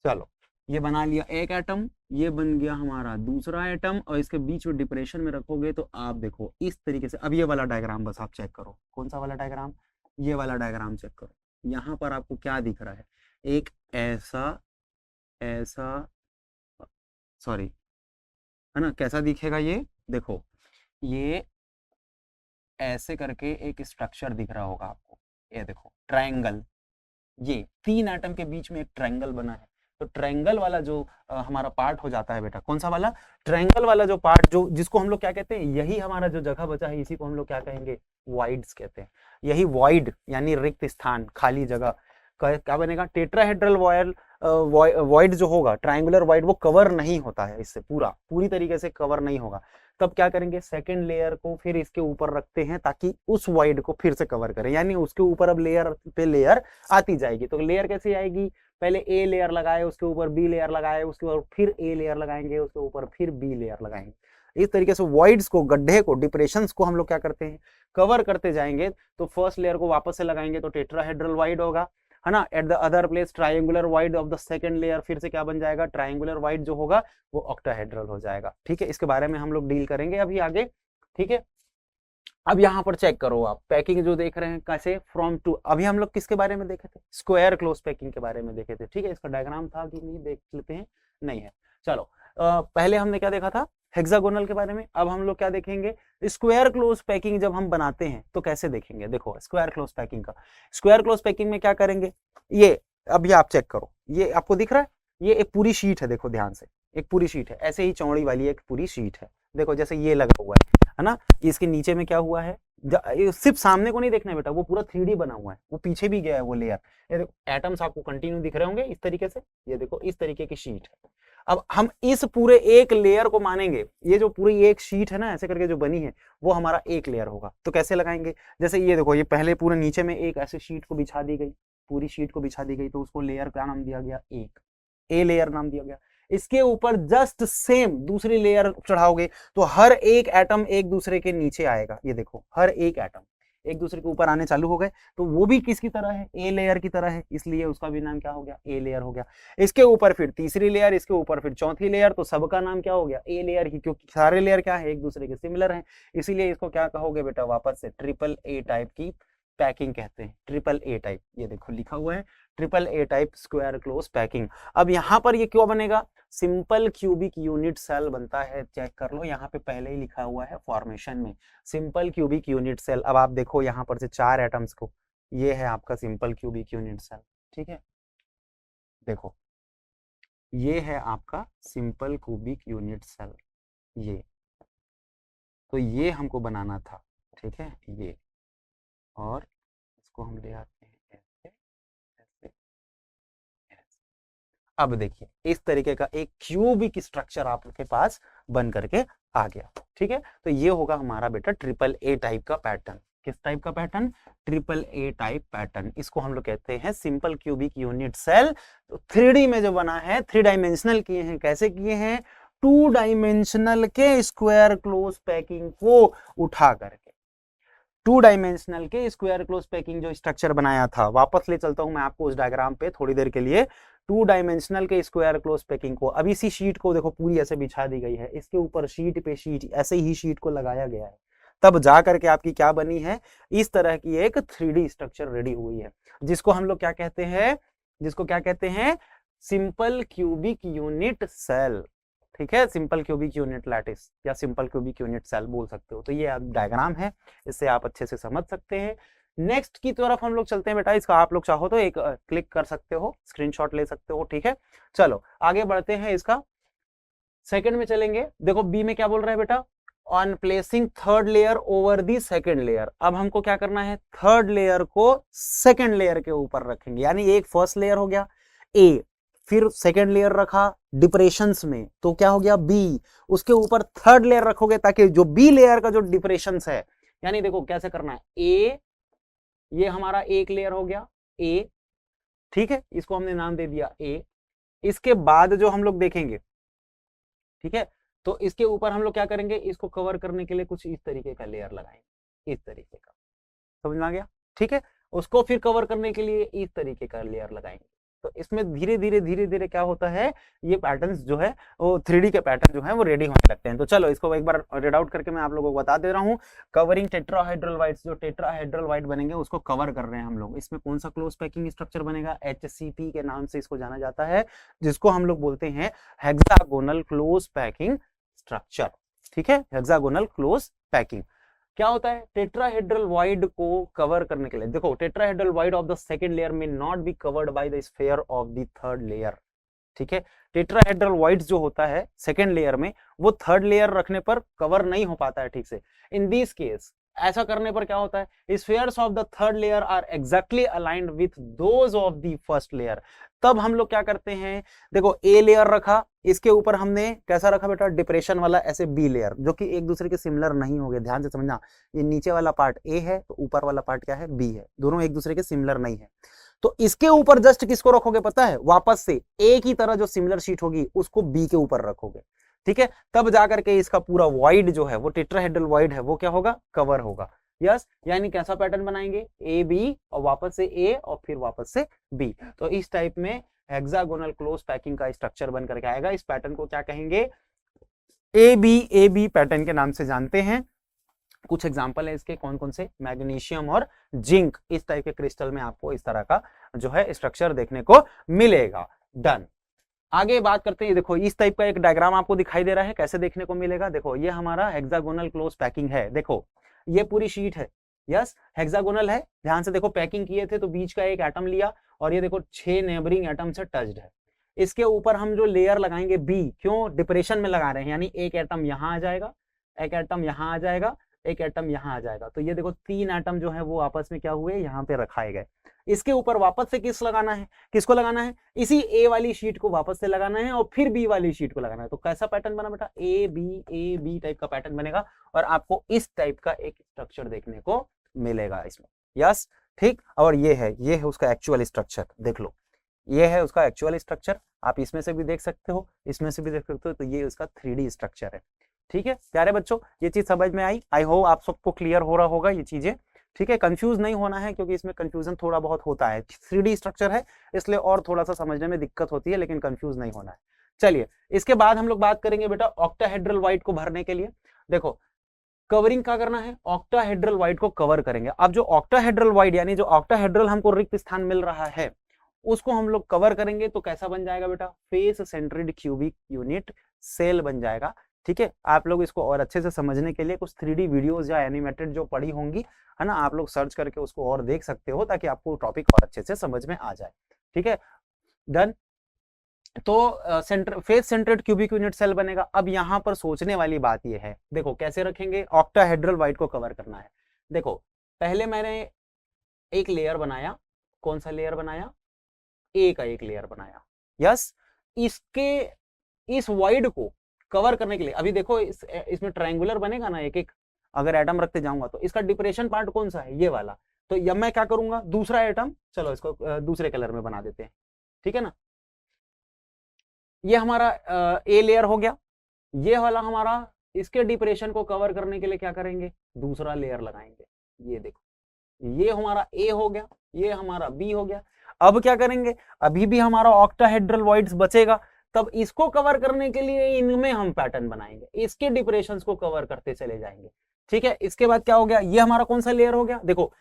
चलो ये बना लिया एक एटम, ये बन गया हमारा दूसरा एटम, और इसके बीच में डिप्रेशन में रखोगे तो आप देखो इस तरीके से। अब ये वाला डायग्राम बस आप चेक करो, कौन सा वाला डायग्राम, ये वाला डायग्राम चेक करो। यहाँ पर आपको क्या दिख रहा है, एक ऐसा ऐसा सॉरी, है ना, कैसा दिखेगा ये, देखो ये ऐसे करके एक स्ट्रक्चर दिख रहा होगा आपको, ये देखो ट्रायंगल, ये तीन एटम के बीच में एक ट्रायंगल बना है। तो ट्रायंगल वाला जो हमारा पार्ट हो जाता है बेटा, कौन सा वाला, ट्रायंगल वाला जो पार्ट, जो जिसको हम लोग क्या कहते हैं, यही हमारा जो जगह बचा है इसी को हम लोग क्या कहेंगे, वाइड्स कहते हैं। यही वाइड यानी रिक्त स्थान, खाली जगह क्या बनेगा, टेट्राहेड्रल वॉइड जो होगा, ट्रायंगुलर वॉइड, वो कवर नहीं होता है इससे, पूरी तरीके से कवर नहीं होगा। तब क्या करेंगे, सेकंड लेयर को फिर इसके ऊपर रखते हैं ताकि उस वॉइड को फिर से कवर करें, यानी उसके ऊपर अब लेयर पे लेयर आती जाएगी। तो लेयर कैसे आएगी, पहले ए लेयर लगाए, उसके ऊपर बी लेयर लगाए, उसके ऊपर फिर ए लेयर लगाएंगे, उसके ऊपर फिर बी लेयर लगाएंगे। इस तरीके से वॉइड्स को, गड्ढे को, डिप्रेशंस को हम लोग क्या करते हैं, कवर करते जाएंगे। तो फर्स्ट लेयर को वापस से लगाएंगे तो टेट्राहेड्रल वॉइड होगा, है ना। At the other place triangular wide of the second layer, फिर से क्या बन जाएगा, ट्रायंगुलर वाइड जो होगा वो ऑक्टाहेड्रल हो जाएगा, ठीक है। इसके बारे में हम लोग डील करेंगे अभी आगे, ठीक है। अब यहाँ पर चेक करो आप, पैकिंग जो देख रहे हैं कैसे, फ्रॉम टू, अभी हम लोग किसके बारे में देखे थे, स्क्वायर क्लोज पैकिंग के बारे में देखे थे, ठीक है। इसका डायग्राम था कि नहीं, देख लेते हैं, नहीं है। चलो पहले हमने क्या देखा था, हेक्सागोनल के बारे में। अब हम लोग क्या देखेंगे, स्क्वायर क्लोज पैकिंग जब हम बनाते हैं तो कैसे देखेंगे। देखो स्क्वायर क्लोज पैकिंग का, स्क्वायर क्लोज पैकिंग में क्या करेंगे, ये अभी आप चेक करो, ये आपको दिख रहा है, ये एक पूरी शीट है, देखो ध्यान से, एक पूरी शीट है, ऐसे ही चौड़ी वाली एक पूरी शीट है, देखो जैसे ये लगा हुआ है ना। इसके नीचे में क्या हुआ है, सिर्फ सामने को नहीं देखना है बेटा, वो पूरा 3D बना हुआ है, वो पीछे भी गया है वो लेयर। ये देखो एटम्स आपको कंटिन्यू दिख रहे होंगे इस तरीके से, ये देखो इस तरीके की शीट है। अब हम इस पूरे एक लेयर को मानेंगे, ये जो पूरी एक शीट है ना ऐसे करके जो बनी है, वो हमारा एक लेयर होगा। तो कैसे लगाएंगे, जैसे ये देखो, ये पहले पूरे नीचे में एक ऐसे शीट को बिछा दी गई, पूरी शीट को बिछा दी गई, तो उसको लेयर क्या नाम दिया गया, एक, ए लेयर नाम दिया गया। इसके ऊपर जस्ट सेम दूसरी लेयर चढ़ाओगे तो हर एक एटम एक दूसरे के नीचे आएगा, ये देखो हर एक एटम एक दूसरे के ऊपर आने चालू हो गए, तो वो भी किसकी तरह है, ए लेयर की तरह है, इसलिए उसका भी नाम क्या हो गया, ए लेयर हो गया। इसके ऊपर फिर तीसरी लेयर, इसके ऊपर फिर चौथी लेयर, तो सबका नाम क्या हो गया, ए लेयर ही, क्योंकि सारे लेयर क्या है, एक दूसरे के सिमिलर हैं, इसीलिए इसको क्या कहोगे बेटा, वापस से ट्रिपल ए टाइप की पैकिंग कहते हैं, ट्रिपल ए टाइप। ये देखो लिखा हुआ है triple A type square close packing. अब यहाँ पर ये क्यों बनेगा, सिंपल क्यूबिक यूनिट सेल बनता है, चेक कर लो, यहाँ पे पहले ही लिखा हुआ है फॉर्मेशन में, सिंपल क्यूबिक यूनिट सेल। अब आप देखो यहाँ पर से 4 एटम्स को, ये है आपका सिंपल क्यूबिक यूनिट सेल, ठीक है। देखो ये है आपका सिंपल क्यूबिक यूनिट सेल, ये तो ये हमको बनाना था, ठीक है, ये, और इसको हम ले आते हैं ऐसे ऐसे ऐसे। अब देखिए इस तरीके का एक क्यूबिक स्ट्रक्चर आपके पास बन करके आ गया। ठीक है, तो ये होगा हमारा बेटा ट्रिपल ए टाइप का पैटर्न। किस टाइप का pattern? Triple A type pattern. इसको हम लोग कहते हैं सिंपल क्यूबिक यूनिट सेल। तो 3D में जो बना है, 3 डायमेंशनल किए हैं। कैसे किए हैं? 2 डायमेंशनल के स्क्वायर क्लोज पैकिंग को उठा करके 2 डायमेंशनल के स्क्वायर क्लोज पैकिंग जो स्ट्रक्चर बनाया था, वापस ले चलता हूं मैं आपको उस डायग्राम पे थोड़ी देर के लिए। 2 डायमेंशनल के स्क्वायर क्लोज पैकिंग को अब इसी शीट को देखो पूरी ऐसे बिछा दी गई है, इसके ऊपर शीट पे शीट ऐसे ही शीट को लगाया गया है, तब जा करके आपकी क्या बनी है? इस तरह की एक 3D स्ट्रक्चर रेडी हुई है, जिसको हम लोग क्या कहते हैं? जिसको क्या कहते हैं? Simple cubic unit cell. ठीक है, सिंपल क्यूबिक यूनिट लैटिस या सिंपल क्यूबिक यूनिट सेल बोल सकते हो। तो ये डायग्राम है, इससे आप अच्छे से समझ सकते हैं। नेक्स्ट की तरफ हम लोग चलते हैं बेटा। इसका आप लोग चाहो तो एक क्लिक कर सकते हो, स्क्रीनशॉट ले सकते हो। ठीक है, चलो आगे बढ़ते हैं। इसका सेकंड में चलेंगे। देखो बी में क्या बोल रहा है बेटा? On placing third layer over the second layer. अब हमको क्या करना है? थर्ड लेयर को सेकंड लेयर के ऊपर रखेंगे, यानी एक फर्स्ट लेयर हो गया ए, फिर सेकेंड लेयर रखा डिप्रेशंस में, तो क्या हो गया? बी। उसके ऊपर थर्ड लेयर रखोगे ताकि जो बी लेयर का जो डिप्रेशंस है, यानी देखो कैसे करना है। ए, ये हमारा एक लेयर हो गया ए, ठीक है, इसको हमने नाम दे दिया ए। इसके बाद जो हम लोग देखेंगे, ठीक है, तो इसके ऊपर हम लोग क्या करेंगे? इसको कवर करने के लिए कुछ इस तरीके का लेयर लगाएंगे, इस तरीके का। समझ में आ गया? ठीक है, उसको फिर कवर करने के लिए इस तरीके का लेयर लगाएंगे। तो इसमें धीरे धीरे क्या होता है? ये पैटर्न्स जो है वो 3D के पैटर्न जो है वो रेडी होने लगते हैं। तो चलो इसको एक बार रीड आउट करके मैं आप लोगों को बता दे रहा हूँ। कवरिंग टेट्राहेड्रल वाइट्स, जो टेट्राहेड्रल वाइट बनेंगे उसको कवर कर रहे हैं हम लोग। इसमें कौन सा क्लोज पैकिंग स्ट्रक्चर बनेगा? HCP के नाम से इसको जाना जाता है, जिसको हम लोग बोलते हैं हेक्सागोनल क्लोज पैकिंग स्ट्रक्चर। ठीक है, हेक्सागोनल क्लोज पैकिंग। क्या होता है? टेट्राहेड्रल वाइड को कवर करने के लिए, देखो tetrahedral void of the second layer में not be covered by the sphere of the third layer. ठीक है, टेट्राहेड्रल वाइड जो होता है सेकंड लेयर में, वो थर्ड लेयर रखने पर कवर नहीं हो पाता है ठीक से। इन दिस केस ऐसा करने पर क्या होता है? Spheres of the third layer are exactly aligned with those of the first layer. तब हम लोग क्या करते हैं? देखो ए लेयर रखा, इसके ऊपर हमने कैसा रखा बेटा? डिप्रेशन वाला ऐसे बी लेयर, जो कि एक दूसरे के सिमिलर नहीं हो गए। ध्यान से समझना, ये नीचे वाला पार्ट ए है तो ऊपर वाला पार्ट क्या है? बी है। दोनों एक दूसरे के सिमिलर नहीं है। तो इसके ऊपर जस्ट किसको रखोगे पता है? वापस से ए की तरह जो सिमिलर शीट होगी उसको बी के ऊपर रखोगे। ठीक है, तब जाकर के इसका पूरा वाइड जो है वो टेट्राहेड्रल वाइड है वो क्या होगा? कवर होगा। यस, यानी कैसा पैटर्न बनाएंगे? ए बी और वापस से ए और फिर वापस से बी। तो इस टाइप में हेक्सागोनल क्लोज पैकिंग का स्ट्रक्चर बन करके आएगा। इस पैटर्न को क्या कहेंगे? ए बी पैटर्न के नाम से जानते हैं। कुछ एग्जांपल है इसके, कौन कौन से? मैग्नीशियम और जिंक। इस टाइप के क्रिस्टल में आपको इस तरह का जो है स्ट्रक्चर देखने को मिलेगा। डन। आगे बात करते हैं। देखो इस टाइप का एक डायग्राम आपको दिखाई दे रहा है, कैसे देखने को मिलेगा? देखो ये हमारा हेक्सागोनल क्लोज पैकिंग है। देखो ये पूरी शीट है, यस हेक्सागोनल है। ध्यान से देखो, पैकिंग किए थे तो बीच का एक एटम लिया और ये देखो 6 नेबरिंग एटम से टच्ड है। इसके ऊपर हम जो लेयर लगाएंगे बी, क्यों? डिप्रेशन में लगा रहे हैं, यानी एक एटम यहां आ जाएगा, एक एटम यहां आ जाएगा, एक एटम यहां आ जाएगा। तो ये देखो 3 एटम जो है वो आपस में क्या हुए? यहाँ पे रखाए गए। इसके ऊपर वापस से किस लगाना है? किसको लगाना है? इसी ए वाली शीट को वापस से लगाना है और फिर बी वाली शीट को लगाना है। तो कैसा पैटर्न बना बेटा? ए बी टाइप का पैटर्न बनेगा और आपको इस टाइप का एक स्ट्रक्चर देखने को मिलेगा इसमें। यस, ठीक। और ये है उसका एक्चुअल स्ट्रक्चर। देख लो, ये है उसका एक्चुअल स्ट्रक्चर। आप इसमें से भी देख सकते हो, इसमें से भी देख सकते हो। तो ये उसका 3D स्ट्रक्चर है। ठीक है प्यारे बच्चों, ये चीज समझ में आई? आई होप आप सबको क्लियर हो रहा होगा ये चीजें। ठीक है, कंफ्यूज नहीं होना है, क्योंकि इसमें कंफ्यूजन थोड़ा बहुत होता है। 3D स्ट्रक्चर है इसलिए और थोड़ा सा समझने में दिक्कत होती है, लेकिन कंफ्यूज नहीं होना है। चलिए, इसके बाद हम लोग बात करेंगे बेटा ऑक्टाहेड्रल वाइड को भरने के लिए। देखो कवरिंग क्या करना है? ऑक्टाहेड्रल वाइड को कवर करेंगे। अब जो ऑक्टाहेड्रल वाइड यानी जो ऑक्टाहेड्रल हमको रिक्त स्थान मिल रहा है उसको हम लोग कवर करेंगे। तो कैसा बन जाएगा बेटा? फेस सेंट्रिड क्यूबिक यूनिट सेल बन जाएगा। ठीक है, आप लोग इसको और अच्छे से समझने के लिए कुछ 3D वीडियोस या एनिमेटेड जो पड़ी होंगी, है ना, आप लोग सर्च करके उसको और देख सकते हो, ताकि आपको टॉपिक और अच्छे से समझ में आ जाए। ठीक है, डन। तो फेस सेंट्रेड क्यूबिक यूनिट सेल बनेगा। अब यहाँ पर सोचने वाली बात यह है, देखो कैसे रखेंगे? ऑक्टाहेड्रल वाइड को कवर करना है। देखो पहले मैंने एक लेयर बनाया। कौन सा लेयर बनाया? ए का एक लेयर बनाया। यस, इसके इस वाइड को कवर करने के लिए, अभी देखो इसमें ट्रायंगुलर बनेगा ना एक एक, अगर एटम रखते जाऊंगा तो इसका डिप्रेशन पार्ट कौन सा है, ये वाला। तो अब मैं क्या करूंगा, दूसरा एटम, चलो इसको दूसरे कलर में बना देते हैं, ठीक है ना। ये हमारा ए लेयर हो गया, ये वाला हमारा, इसके डिप्रेशन को कवर करने के लिए क्या करेंगे, दूसरा लेयर लगाएंगे। ये देखो, ये हमारा ए हो गया, ये हमारा बी हो गया। अब क्या करेंगे, अभी भी हमारा ऑक्टाहेड्रल वॉइड्स बचेगा, तब इसको कवर करने के लिए इनमें हम पैटर्न बनाएंगे, इसके डिप्रेशंस को कवर करते चले जाएंगे, ठीक है। इसके बाद क्या हो गया, ये हमारा कौन सा लेयर हो गया, देखो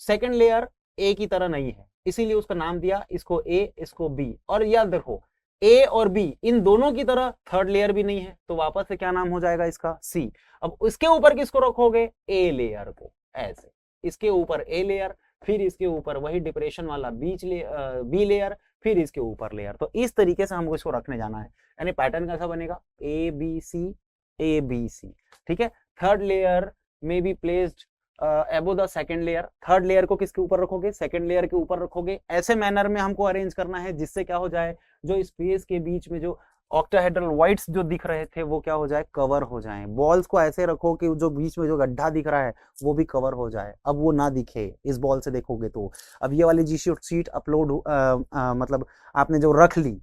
सेकंड लेयर ए की तरह नहीं है, इसीलिए उसका नाम दिया इसको ए, इसको बी। और याद देखो ए और बी इन दोनों की तरह थर्ड लेयर भी नहीं है, तो वापस से क्या नाम हो जाएगा इसका, सी। अब इसके ऊपर किसको रखोगे, ए लेयर को, ऐसे इसके ऊपर ए लेयर, फिर इसके ऊपर वही डिप्रेशन वाला बी लेयर, फिर इसके ऊपर लेयर। तो इस तरीके से हमको इसको रखने जाना है, यानी पैटर्न कैसा बनेगा, ए बी सी, ठीक है। थर्ड लेयर में be placed above the second layer, third layer को किसके ऊपर रखोगे, सेकंड लेयर के ऊपर रखोगे। ऐसे मैनर में हमको अरेंज करना है जिससे क्या हो जाए, जो स्पेस के बीच में जो ऑक्टाहेड्रल वॉइड्स जो दिख रहे थे वो क्या हो जाए, कवर हो जाए। बॉल्स को ऐसे रखो कि जो बीच में जो गड्ढा दिख रहा है वो भी कवर हो जाए, अब वो ना दिखे इस बॉल से देखोगे तो। अब ये वाली जी शीट अपलोड मतलब आपने जो रख ली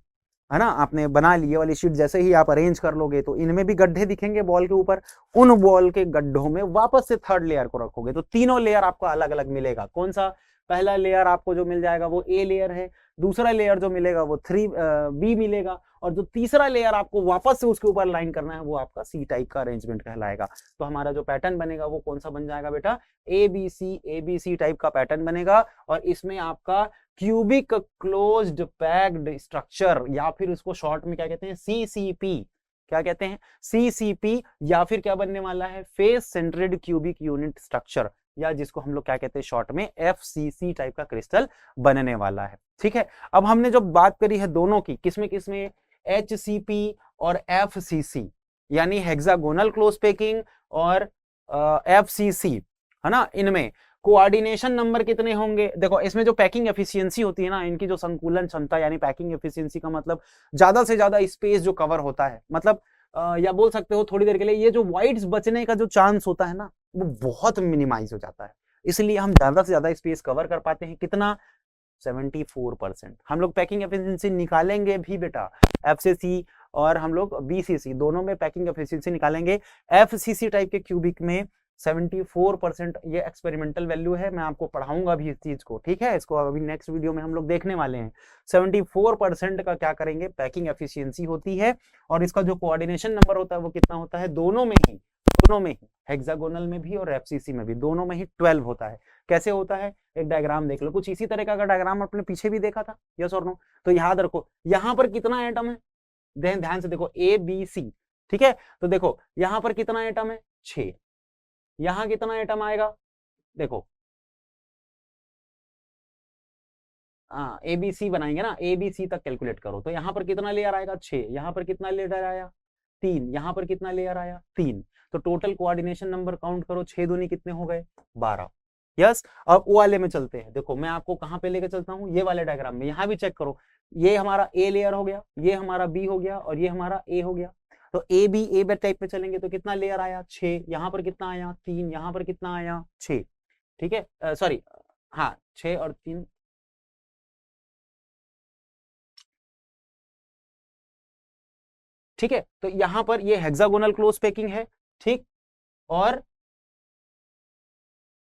है ना, आपने बना ली ये वाली शीट, जैसे ही आप अरेंज कर लोगे तो इनमें भी गड्ढे दिखेंगे बॉल के ऊपर, उन बॉल के गड्ढों में वापस से थर्ड लेयर को रखोगे तो तीनों लेयर आपको अलग अलग मिलेगा। कौन सा, पहला लेयर आपको जो मिल जाएगा वो ए लेयर है, दूसरा लेयर जो मिलेगा वो बी मिलेगा, और जो तीसरा लेयर आपको वापस से उसके ऊपर लाइन करना है वो आपका सी टाइप का अरेंजमेंट कहलाएगा। तो हमारा जो पैटर्न बनेगा वो कौन सा बन जाएगा बेटा, ए बी सी टाइप का पैटर्न बनेगा। और इसमें आपका क्यूबिक क्लोज्ड पैक्ड स्ट्रक्चर, या फिर उसको शॉर्ट में क्या कहते हैं, सीसीपी, क्या कहते हैं, सीसीपी, या फिर क्या बनने वाला है, face centred cubic unit structure, या जिसको हम लोग क्या कहते हैं शॉर्ट में एफसीसी टाइप का क्रिस्टल बनने वाला है, ठीक है। अब हमने जो बात करी है दोनों की, किसमें एचसीपी और एफसीसी, यानी हेक्सागोनल क्लोज पैकिंग और एफसीसी, है ना, इनमें कोऑर्डिनेशन नंबर कितने होंगे। देखो इसमें जो पैकिंग एफिशिएंसी होती है ना, इनकी जो संकुलन क्षमता, यानी पैकिंग एफिशिएंसी का मतलब ज्यादा से ज्यादा स्पेस जो कवर होता है, मतलब या बोल सकते हो थोड़ी देर के लिए ये जो वाइड्स बचने का जो चांस होता है ना वो बहुत मिनिमाइज हो जाता है, इसलिए हम ज्यादा से ज्यादा स्पेस कवर कर पाते हैं। कितना, 74%। हम लोग पैकिंग एफिशिएंसी निकालेंगे भी बेटा, एफसीसी और हम लोग बीसीसी दोनों में पैकिंग एफिशिएंसी निकालेंगे। एफसीसी टाइप के क्यूबिक में 74%, ये एक्सपेरिमेंटल वैल्यू है, मैं आपको पढ़ाऊंगा भी इस चीज को, ठीक है। इसको अभी नेक्स्ट वीडियो में हम लोग देखने वाले हैं। 74% का क्या करेंगे, पैकिंग एफिशिएंसी होती है, और इसका जो कोऑर्डिनेशन नंबर होता है वो कितना होता है, दोनों में ही हेक्सागोनल में भी और एफसीसी में भी दोनों में ही 12 होता है। कैसे होता है, एक डायग्राम देख लो, कुछ इसी तरह का डायग्राम अपने पीछे भी देखा था, यस और नो। तो याद रखो यहाँ पर कितना एटम है, ध्यान से देखो, ए बी सी, ठीक है। तो देखो यहाँ पर कितना एटम है, 6, यहां कितना एटम आएगा, देखो हाँ एबीसी बनाएंगे ना, एबीसी तक कैलकुलेट करो, तो यहाँ पर कितना लेयर आएगा, 6, यहाँ पर कितना लेयर आया, 3, यहाँ पर कितना लेयर आया, 3। तो टोटल कोऑर्डिनेशन नंबर काउंट करो, 6 दूनी कितने हो गए, 12। यस, अब वो वाले में चलते हैं। देखो मैं आपको कहाँ पे लेके चलता हूँ, ये वाले डायग्राम में, यहाँ भी चेक करो, ये हमारा ए लेयर हो गया, ये हमारा बी हो गया, और ये हमारा ए हो गया। तो ए बी टाइप में चलेंगे तो कितना लेयर आया, 6, यहाँ पर कितना आया, 3, यहाँ पर कितना आया, 6, ठीक है, सॉरी हाँ 6 और 3, ठीक है। तो यहां पर ये हेक्सागोनल क्लोज पैकिंग है, ठीक। और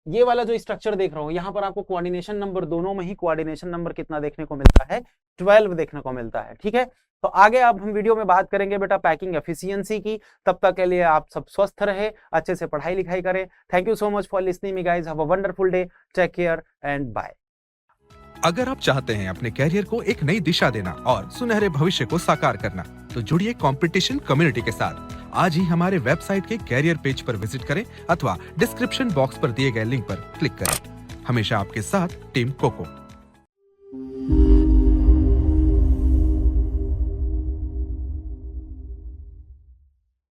ये वाला जो स्ट्रक्चर देख रहा हूं, यहां पर आपको कोऑर्डिनेशन नंबर, दोनों में ही कोऑर्डिनेशन नंबर कितना देखने को मिलता है, 12 देखने को मिलता है, ठीक है। तो आगे अब हम वीडियो में बात करेंगे बेटा पैकिंग एफिशिएंसी की। तब तक के लिए आप सब स्वस्थ रहे, अच्छे से पढ़ाई लिखाई करें। Thank you so much for listening me guys, have a wonderful day, take care and bye. अगर आप चाहते हैं अपने कैरियर को एक नई दिशा देना और सुनहरे भविष्य को साकार करना, तो जुड़िए कंपटीशन कम्युनिटी के साथ। आज ही हमारे वेबसाइट के कैरियर पेज पर विजिट करें अथवा डिस्क्रिप्शन बॉक्स पर दिए गए लिंक पर क्लिक करें। हमेशा आपके साथ टीम कोको।